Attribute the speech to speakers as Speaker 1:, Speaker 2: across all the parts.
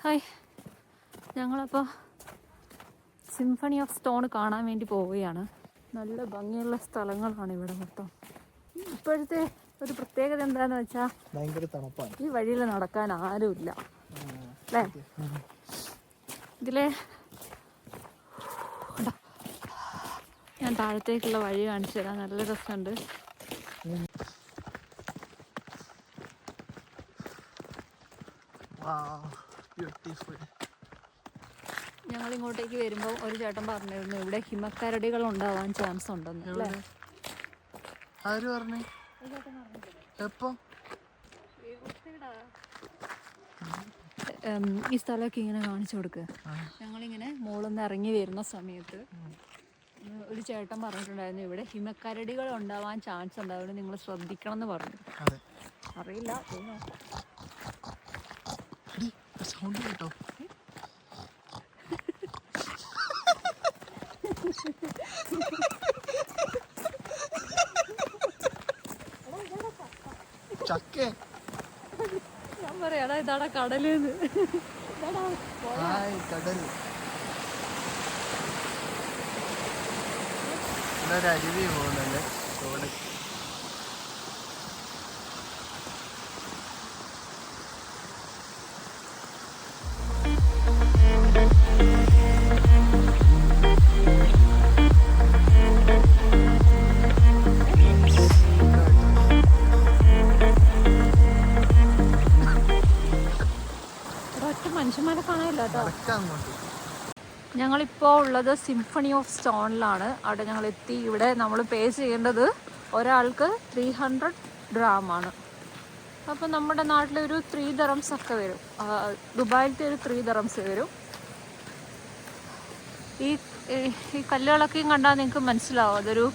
Speaker 1: Hi, ഞങ്ങളപ്പോൾ symphony of stone കാണാൻ വേണ്ടി പോവുകയാണ്. നല്ല ഭംഗിയുള്ള സ്ഥലങ്ങളാണ് ഇവിടെ മൊത്തം. ഇപ്പോഴത്തെ ഒരു പ്രത്യേകത എന്താണെന്ന് വെച്ചാൽ
Speaker 2: ഭയങ്കര തണുപ്പാണ്.
Speaker 1: ഈ വഴിയിൽ നടക്കാൻ ആരുമില്ല അല്ലേ. ഇതിലെ ഞാൻ താഴത്തേക്കുള്ള വഴി കാണിച്ചു തരാം. നല്ല രസമുണ്ട്. ഞങ്ങൾ ഇങ്ങോട്ടേക്ക് വരുമ്പോൾ ഒരു ചേട്ടൻ പറഞ്ഞിരുന്നു ഇവിടെ ഹിമക്കരടികൾ ഉണ്ടാവാൻ ചാൻസ് ഉണ്ടെന്ന്. അല്ലേ?
Speaker 2: ആര് പറഞ്ഞു? എപ്പോ?
Speaker 1: ഈ സ്ഥലമൊക്കെ ഇങ്ങനെ കാണിച്ചു കൊടുക്കുക. ഞങ്ങളിങ്ങനെ മുകളിൽ നിന്ന് ഇറങ്ങി വരുന്ന സമയത്ത് ഒരു ചേട്ടൻ പറഞ്ഞിട്ടുണ്ടായിരുന്നു ഇവിടെ ഹിമക്കരടികൾ ഉണ്ടാവാൻ ചാൻസ് ഉണ്ട്, അതുകൊണ്ട് നിങ്ങൾ ശ്രദ്ധിക്കണം എന്ന് പറഞ്ഞു. അറിയില്ല,
Speaker 2: സൗണ്ട് കേട്ടോ. ചക്കേ
Speaker 1: ഞാൻ പറയാടാ ഇതാടാ കടലെന്ന്.
Speaker 2: കടൽ അരുവി പോകുന്നല്ലേ തോട്.
Speaker 1: മനുഷ്യന്മാരെ കാണാനില്ല കേട്ടോ. ഞങ്ങളിപ്പോൾ ഉള്ളത് സിംഫണി ഓഫ് സ്റ്റോണിലാണ്. അവിടെ ഞങ്ങൾ എത്തി. ഇവിടെ നമ്മൾ പേ ചെയ്യേണ്ടത് ഒരാൾക്ക് 300 dirham. അപ്പം നമ്മുടെ നാട്ടിലൊരു 3 dirhams ഒക്കെ വരും. ദുബായിലത്തെ ഒരു 3 dirhams വരും. ഈ കല്ലുകളൊക്കെയും കണ്ടാൽ നിങ്ങൾക്ക് മനസ്സിലാവും അതൊരു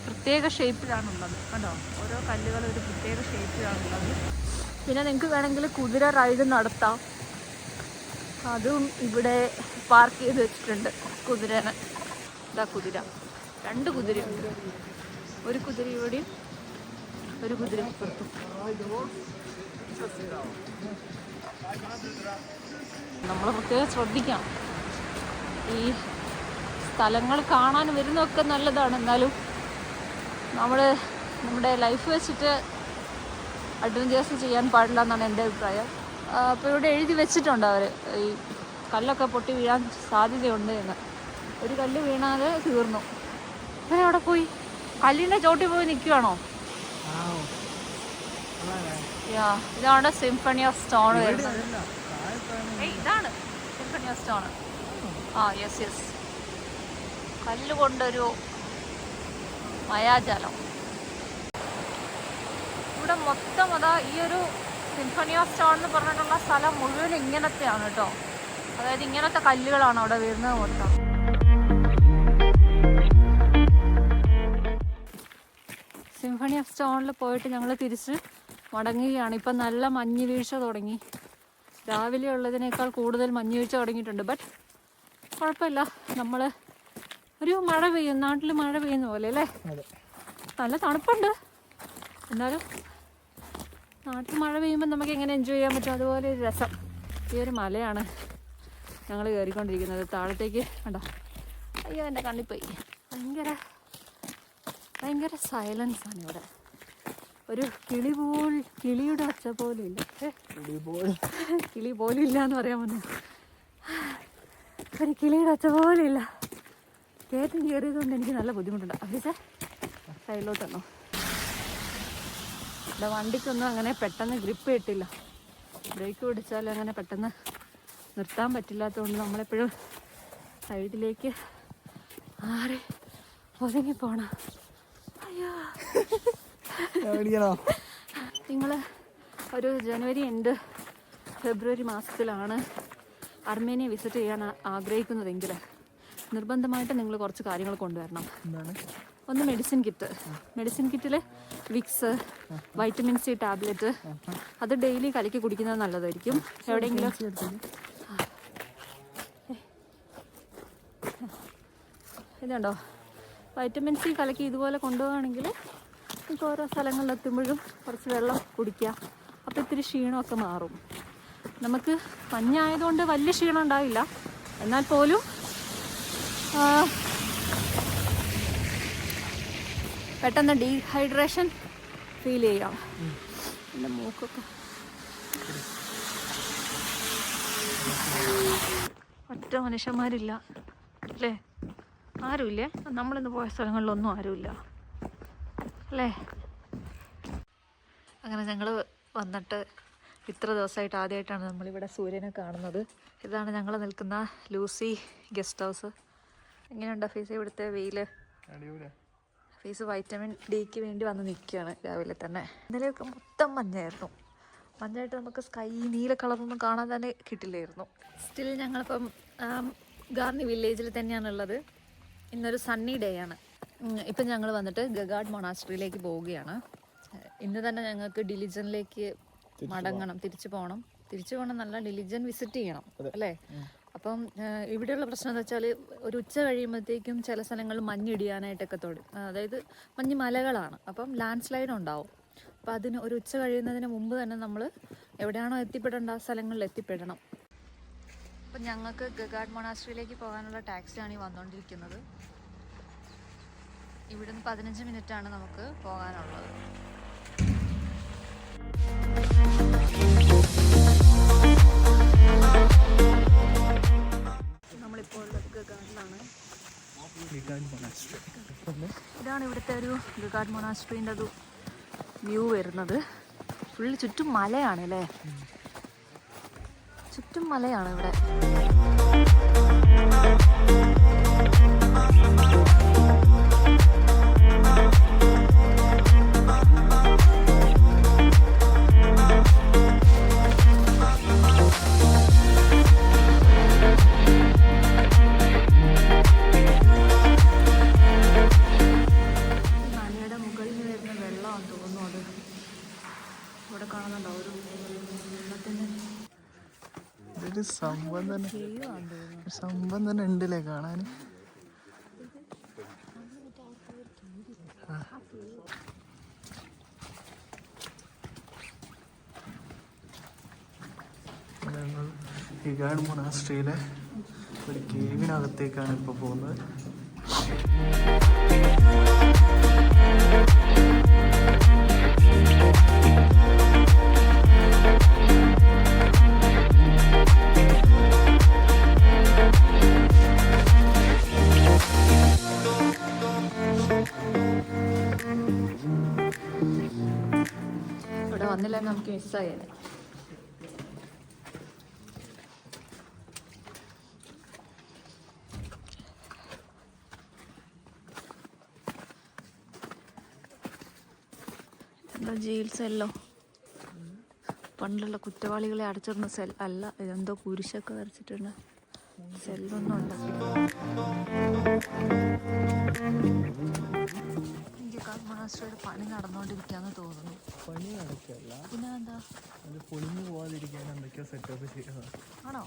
Speaker 1: പ്രത്യേക ഷേപ്പിലാണുള്ളത്. കണ്ടോ, ഓരോ കല്ലുകൾ ഒരു പ്രത്യേക ഷേപ്പിലാണുള്ളത്. പിന്നെ നിങ്ങൾക്ക് വേണമെങ്കിൽ കുതിര റൈഡ് നടത്താം. അതും ഇവിടെ പാർക്ക് ചെയ്ത് വെച്ചിട്ടുണ്ട് കുതിരനെ. ഇതാ കുതിര, 2 കുതിരയുണ്ട്. ഒരു കുതിര ഇവിടെയും ഒരു കുതിര ഇപ്പുറത്തും. നമ്മൾ പ്രത്യേകം ശ്രദ്ധിക്കണം. ഈ സ്ഥലങ്ങൾ കാണാൻ വരുന്നതൊക്കെ നല്ലതാണ്, എന്നാലും നമ്മുടെ ലൈഫ് വെച്ചിട്ട് അഡ്വഞ്ചേഴ്സ് ചെയ്യാൻ പാടില്ല എന്നാണ് എൻ്റെ അഭിപ്രായം. അപ്പോൾ ഇവിടെ എഴുതി വെച്ചിട്ടുണ്ട് അവർ, ഈ കല്ലൊക്കെ പൊട്ടി വീഴാൻ സാധ്യതയുണ്ട് എന്ന്. ഒരു കല്ല് വീണാൽ തീർന്നു. അങ്ങനെ അവിടെ പോയി കല്ലിൻ്റെ ചോട്ടിൽ പോയി നിൽക്കുകയാണോ? ഇതാണ് സിംഫണി ഓഫ് സ്റ്റോൺ വരുന്നത്. ഇതാണ് സിംഫണി ഓഫ് സ്റ്റോൺ. യെസ്. കല്ലുകൊണ്ടൊരു മായാജാലം. ഇവിടെ മൊത്തം അതാ ഈ ഒരു സിംഫണി ഓഫ് സ്റ്റോൺ എന്ന് പറഞ്ഞിട്ടുള്ള സ്ഥലം മുഴുവൻ ഇങ്ങനത്തെയാണ് കേട്ടോ. അതായത് ഇങ്ങനത്തെ കല്ലുകളാണ് അവിടെ വരുന്നത് മൊത്തം. സിംഫണി ഓഫ് സ്റ്റോണിൽ പോയിട്ട് ഞങ്ങൾ തിരിച്ച് മടങ്ങുകയാണ്. ഇപ്പം നല്ല മഞ്ഞ് വീഴ്ച തുടങ്ങി. രാവിലെ ഉള്ളതിനേക്കാൾ കൂടുതൽ മഞ്ഞ് വീഴ്ച തുടങ്ങിയിട്ടുണ്ട്. ബട്ട് കുഴപ്പമില്ല, നമ്മൾ ഒരു മഴ പെയ്യും, നാട്ടിൽ മഴ പെയ്യുന്ന പോലെ അല്ലേ. നല്ല തണുപ്പുണ്ട്, എന്നാലും നാട്ടിൽ മഴ പെയ്യുമ്പോൾ നമുക്ക് എങ്ങനെ എൻജോയ് ചെയ്യാൻ പറ്റും അതുപോലെ ഒരു രസം. ഈ ഒരു മലയാണ് ഞങ്ങൾ കയറിക്കൊണ്ടിരിക്കുന്നത്. താഴത്തേക്ക് കണ്ടോ, അയ്യോ എൻ്റെ കണ്ണിൽ പോയി. ഭയങ്കര സൈലൻസ് ആണ് ഇവിടെ. ഒരു കിളിയുടെ ഒച്ച പോലും ഇല്ല. കിളി പോലും ഇല്ല എന്ന് പറയാൻ വന്നു. ഒരു കിളിയുടെ ഒച്ച പോലും ഇല്ല. കയറ്റം കയറിയത് കൊണ്ട് എനിക്ക് നല്ല ബുദ്ധിമുട്ടുണ്ട്. അഭിസേ സൈഡിലോട്ടെന്നോ. ഇവിടെ വണ്ടിക്കൊന്നും അങ്ങനെ പെട്ടെന്ന് ഗ്രിപ്പ് കിട്ടില്ല. ബ്രേക്ക് പിടിച്ചാൽ അങ്ങനെ പെട്ടെന്ന് നിർത്താൻ പറ്റില്ലാത്തതുകൊണ്ട് നമ്മളെപ്പോഴും സൈഡിലേക്ക് ആരെ ഒതുങ്ങിപ്പോണം. അയ്യോ, നിങ്ങൾ ഒരു ജനുവരി എൻഡ് ഫെബ്രുവരി മാസത്തിലാണ് അർമേനിയ വിസിറ്റ് ചെയ്യാൻ ആഗ്രഹിക്കുന്നതെങ്കിൽ നിർബന്ധമായിട്ട് നിങ്ങൾ കുറച്ച് കാര്യങ്ങൾ കൊണ്ടുവരണം. ഒന്ന് മെഡിസിൻ കിറ്റിൽ വിക്സ്, വൈറ്റമിൻ സി ടാബ്ലറ്റ്, അത് ഡെയിലി കലക്കി കുടിക്കുന്നത് നല്ലതായിരിക്കും. എവിടെയെങ്കിലും ഇതുണ്ടോ, വൈറ്റമിൻ സി കലക്കി ഇതുപോലെ കൊണ്ടുപോവുകയാണെങ്കിൽ നമുക്ക് ഓരോ സ്ഥലങ്ങളിലെത്തുമ്പോഴും കുറച്ച് വെള്ളം കുടിക്കുക. അപ്പോൾ ഇത്തിരി ക്ഷീണമൊക്കെ മാറും. നമുക്ക് മഞ്ഞായതുകൊണ്ട് വലിയ ക്ഷീണം ഉണ്ടാവില്ല, എന്നാൽ പോലും പെട്ടെന്ന് ഡീഹൈഡ്രേഷൻ ഫീൽ ചെയ്യാം. എൻ്റെ മൂക്കൊക്കെ ഒറ്റ മനുഷ്യന്മാരില്ല അല്ലേ? ആരുമില്ലേ? നമ്മളിന്ന് പോയ സ്ഥലങ്ങളിലൊന്നും ആരുമില്ല അല്ലേ? അങ്ങനെ ഞങ്ങൾ വന്നിട്ട് ഇത്ര ദിവസമായിട്ട് ആദ്യമായിട്ടാണ് നമ്മളിവിടെ സൂര്യനെ കാണുന്നത്. ഇതാണ് ഞങ്ങൾ നിൽക്കുന്ന ലൂസി ഗസ്റ്റ് ഹൗസ്. എങ്ങനെയുണ്ട് ഫീസ് ഇവിടുത്തെ വെയിൽ? ഫീസ് വൈറ്റമിൻ ഡിക്ക് വേണ്ടി വന്ന് നിൽക്കുകയാണ് രാവിലെ തന്നെ. ഇന്നലെയൊക്കെ മൊത്തം മഞ്ഞായിരുന്നു. മഞ്ഞായിട്ട് നമുക്ക് സ്കൈ നീല കളറൊന്നും കാണാൻ തന്നെ കിട്ടില്ലായിരുന്നു. സ്റ്റിൽ ഞങ്ങളിപ്പം ഗാർണി വില്ലേജിൽ തന്നെയാണുള്ളത്. ഇന്നൊരു സണ്ണി ഡേ ആണ്. ഇപ്പം ഞങ്ങൾ വന്നിട്ട് ഗഗാഡ് മൊണാസ്ട്രിയിലേക്ക് പോവുകയാണ്. ഇന്ന് തന്നെ ഞങ്ങൾക്ക് ഡിലിജനിലേക്ക് മടങ്ങണം, തിരിച്ചു പോകണം നല്ല ഡിലിജൻ വിസിറ്റ് ചെയ്യണം അല്ലേ? അപ്പം ഇവിടെയുള്ള പ്രശ്നം എന്താ വെച്ചാൽ ഒരു ഉച്ച കഴിയുമ്പോഴത്തേക്കും ചില സ്ഥലങ്ങളിൽ മഞ്ഞിടിയാനായിട്ടൊക്കെ അതായത് മഞ്ഞ് മലകളാണ്, അപ്പം ലാൻഡ് സ്ലൈഡ് ഉണ്ടാവും. അപ്പം അതിന് ഒരു ഉച്ച കഴിയുന്നതിന് മുമ്പ് തന്നെ നമ്മൾ എവിടെയാണോ എത്തിപ്പെടേണ്ട ആ സ്ഥലങ്ങളിൽ എത്തിപ്പെടണം. അപ്പം ഞങ്ങൾക്ക് ഗഗാഡ് മൊണാസ്ട്രിയിലേക്ക് പോകാനുള്ള ടാക്സിയാണ് ഈ വന്നുകൊണ്ടിരിക്കുന്നത്. ഇവിടുന്ന് 15 മിനിറ്റാണ് നമുക്ക് പോകാനുള്ളത്. നമ്മളിപ്പോൾ ഉള്ളത് ഗഗാഡിലാണ്. ഇതാണ് ഇവിടുത്തെ ഒരു ഗഗാഡ് മൊണാസ്ട്രീൻ്റെ ഒരു വ്യൂ വരുന്നത്. ഫുള്ള് ചുറ്റും മലയാണ് അല്ലേ? ചുറ്റും മലയാണ് ഇവിടെ.
Speaker 2: സംഭവം തന്നെ ഉണ്ടല്ലേ കാണാൻ. ഞങ്ങൾ ഗഗാഡ് മൊണാസ്ട്രിയിലെ ഒരു കേവിനകത്തേക്കാണ് ഇപ്പോൾ പോകുന്നത്.
Speaker 1: ഇവിടെ വന്നില്ല നമുക്ക് മിസ്സായത്. എന്താ ജയിൽ സെല്ലോ? പണ്ടുള്ള കുറ്റവാളികളെ അടച്ചിടുന്ന സെൽ അല്ല, ഇതെന്തോ കുരിശൊക്കെ വരച്ചിട്ടുണ്ട്. സെല്ലൊന്നും ഉണ്ട്. ഗഗാഡ് മൊണാസ്ട്രിയുടെ പണി നടന്നുകൊണ്ടിരിക്കുകയെന്ന് തോന്നുന്നു.
Speaker 2: പണി നടക്കല്ല,
Speaker 1: പിന്നെ എന്താ
Speaker 2: അത് പൊളിഞ്ഞു പോവാതിരിക്കാൻ എന്തൊക്കെയോ സെറ്റപ്പ് ചെയ്തതാണ്.
Speaker 1: ആണോ?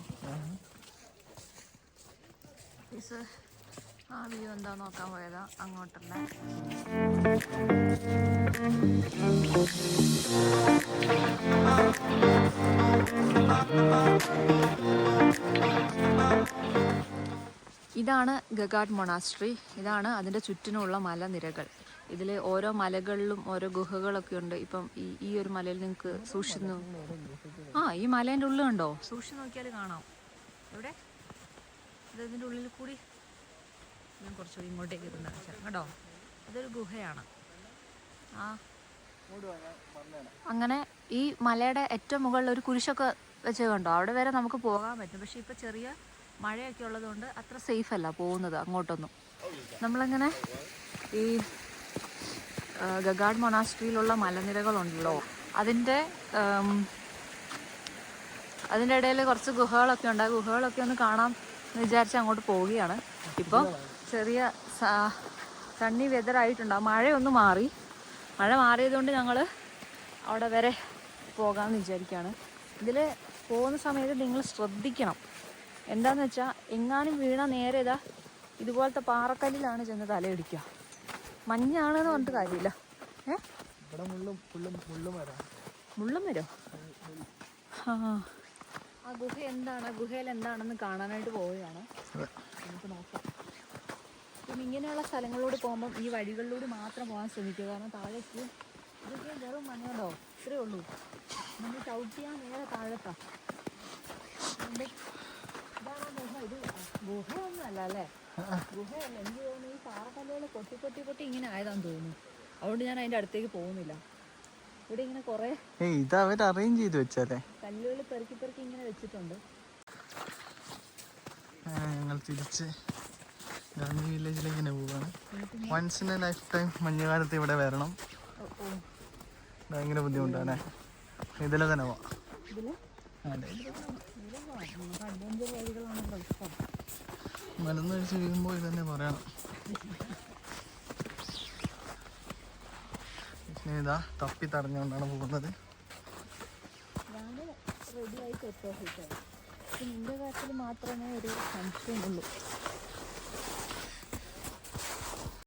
Speaker 1: ആ വ്യൂ എന്താ നോക്കാൻ പോയതാ അങ്ങോട്ടുള്ള. ഇതാണ് ഗഗാഡ് മൊണാസ്ട്രി. ഇതാണ് അതിൻ്റെ ചുറ്റിനുള്ള മലനിരകൾ. ഇതിൽ ഓരോ മലകളിലും ഓരോ ഗുഹകളൊക്കെ ഉണ്ട്. ഇപ്പം ഈ ഒരു മലയിൽ നിങ്ങൾക്ക് സൂക്ഷിച്ചു ഈ മലേൻ്റെ ഉള്ളിൽ ഉണ്ടോ? സൂക്ഷിച്ച് നോക്കിയാൽ കാണാം. എവിടെ? ഇതിൻ്റെ ഉള്ളിൽ കൂടി ഞാൻ കുറച്ചുകൂടി ഇങ്ങോട്ടേക്ക് ഇരുന്ന് കേട്ടോ. അതൊരു ഗുഹയാണ്. അങ്ങനെ ഈ മലയുടെ ഏറ്റവും മുകളിൽ ഒരു കുരിശൊക്കെ വെച്ച് കണ്ടോ, അവിടെ വരെ നമുക്ക് പോകാൻ പറ്റും. പക്ഷെ ഇപ്പോൾ ചെറിയ മഴയൊക്കെ ഉള്ളതുകൊണ്ട് അത്ര സേഫ് അല്ല പോകുന്നത് അങ്ങോട്ടൊന്നും. നമ്മളിങ്ങനെ ഈ ഗഗാഡ് മൊണാസ്ട്രിയിലുള്ള മലനിരകളുണ്ടല്ലോ, അതിൻ്റെ ഇടയിൽ കുറച്ച് ഗുഹകളൊക്കെ ഉണ്ട്. ആ ഗുഹകളൊക്കെ ഒന്ന് കാണാം എന്ന് വിചാരിച്ച് അങ്ങോട്ട് പോവുകയാണ്. ഇപ്പം ചെറിയ സണ്ണി വെതറായിട്ടുണ്ട്. മഴയൊന്ന് മാറി. മഴ മാറിയതുകൊണ്ട് ഞങ്ങൾ അവിടെ വരെ പോകാമെന്ന് വിചാരിക്കുകയാണ്. ഇതിൽ പോകുന്ന സമയത്ത് നിങ്ങൾ ശ്രദ്ധിക്കണം. എന്താണെന്ന് വെച്ചാൽ എങ്ങാനും വീണ നേരെ ഇതുപോലത്തെ പാറക്കല്ലിലാണ് ചെന്ന് തലയിടിക്കുക. മഞ്ഞാണെന്ന് പറഞ്ഞിട്ട് കാര്യമില്ല. മുള്ളും വരോ? ആ ഗുഹ എന്താണ്, ഗുഹയിൽ എന്താണെന്ന് കാണാനായിട്ട് പോവുകയാണ്.
Speaker 2: അതെ.
Speaker 1: നമുക്ക് നോക്കാം. പിന്നെ ഇങ്ങനെയുള്ള സ്ഥലങ്ങളിലൂടെ പോകുമ്പം ഈ വഴികളിലൂടെ മാത്രം പോകാൻ ശ്രമിക്കുക. കാരണം താഴേക്ക് ഇതൊക്കെ വെറും മണ്ണുണ്ടോ, ഇത്രയേ ഉള്ളൂ. നമ്മൾ ചവിട്ടിയാൽ നേരെ താഴെത്താം. അതുകൊണ്ട് ഇതാണ് ഗുഹ. ഇത് ഗുഹയൊന്നും അല്ല അല്ലേ? ഗുഹയല്ല, എനിക്ക് തോന്നുന്നു ഈ പാറക്കല്ലുകൾ പൊട്ടി പൊട്ടി പൊട്ടി ഇങ്ങനെ ആയതാന്ന് തോന്നുന്നു. അതുകൊണ്ട് ഞാൻ അതിൻ്റെ അടുത്തേക്ക് പോകുന്നില്ല. ഇവിടെ ഇങ്ങനെ കുറേ
Speaker 2: ഇത് അവർ അറേഞ്ച് ചെയ്ത് വെച്ചാലേ.
Speaker 1: കല്ലുകൾ പെറുക്കി പെറുക്കി ഇങ്ങനെ വെച്ചിട്ടുണ്ട്.
Speaker 2: ഞങ്ങൾ തിരിച്ച് ഗാന്ധി വില്ലേജിലേക്ക് തന്നെ പോവുകയാണ്. Once in a lifetime മഞ്ഞുകാലത്ത് ഇവിടെ വരണം. ഭയങ്കര ബുദ്ധിമുട്ടാണ്. ഇതിലെ തന്നെ പോവാം.
Speaker 1: അഡ്വഞ്ചർ വഴികളാണല്ലോ ഇഷ്ടം.
Speaker 2: മലന്ന് കഴിച്ച് വീഴുമ്പോൾ ഇതന്നെ പറയണം. പിന്നെ ഇതാ തപ്പി തടഞ്ഞുകൊണ്ടാണ് പോകുന്നത്.
Speaker 1: ഞാൻ റെഡിയായി സെറ്റ് ഓഫ് ഇട്ടത്. നിന്റെ കാര്യത്തിൽ മാത്രമേ ഒരു സംശയമുള്ളൂ.